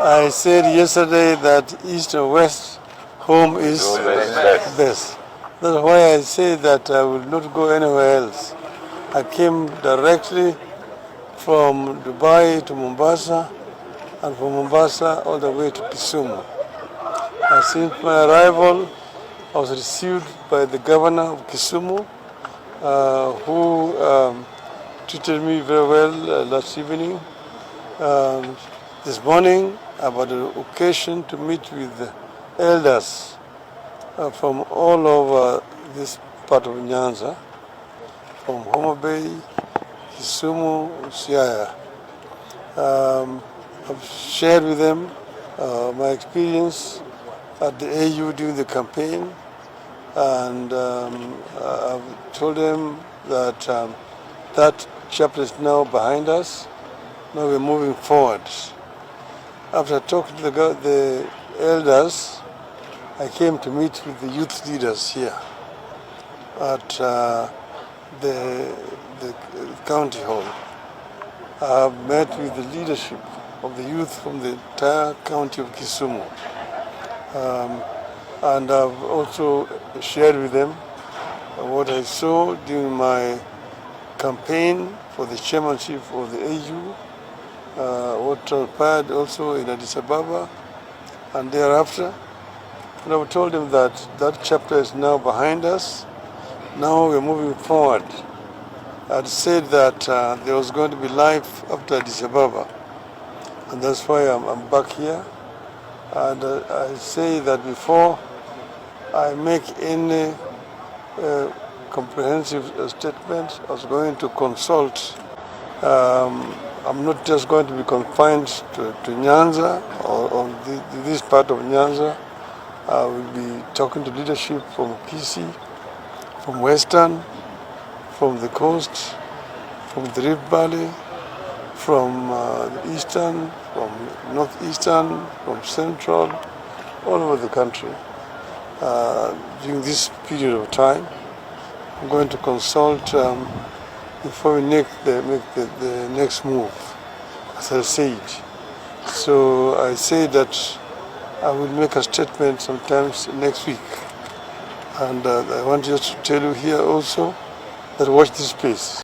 I said yesterday that East and West home is best. That's why I say that I will not go anywhere else. I came directly from Dubai to Mombasa, and from Mombasa all the way to Kisumu. Since my arrival, I was received by the governor of Kisumu, who treated me very well last evening. This morning, about the occasion to meet with the elders from all over this part of Nyanza, from Homa Bay, Kisumu, Siaya. I've shared with them my experience at the AU during the campaign, and I've told them that that chapter is now behind us. Now we're moving forward. After talking to the elders, I came to meet with the youth leaders here at the county hall. I've met with the leadership of the youth from the entire county of Kisumu. And I've also shared with them what I saw during my campaign for the chairmanship of the AU, what transpired also in Addis Ababa and thereafter. And I've told them that that chapter is now behind us. Now we're moving forward. I'd said that there was going to be life after Addis Ababa, and that's why I'm back here. And I say that before I make any comprehensive statement, I was going to consult. I'm not just going to be confined to Nyanza or this part of Nyanza. I will be talking to leadership from Kisii, from Western, from the coast, from the Rift Valley, from the Eastern, from Northeastern, from Central, all over the country. During this period of time, I'm going to consult before we make the next move, as I said. So I say that I will make a statement sometimes next week. And I want just to tell you here also that watch this space.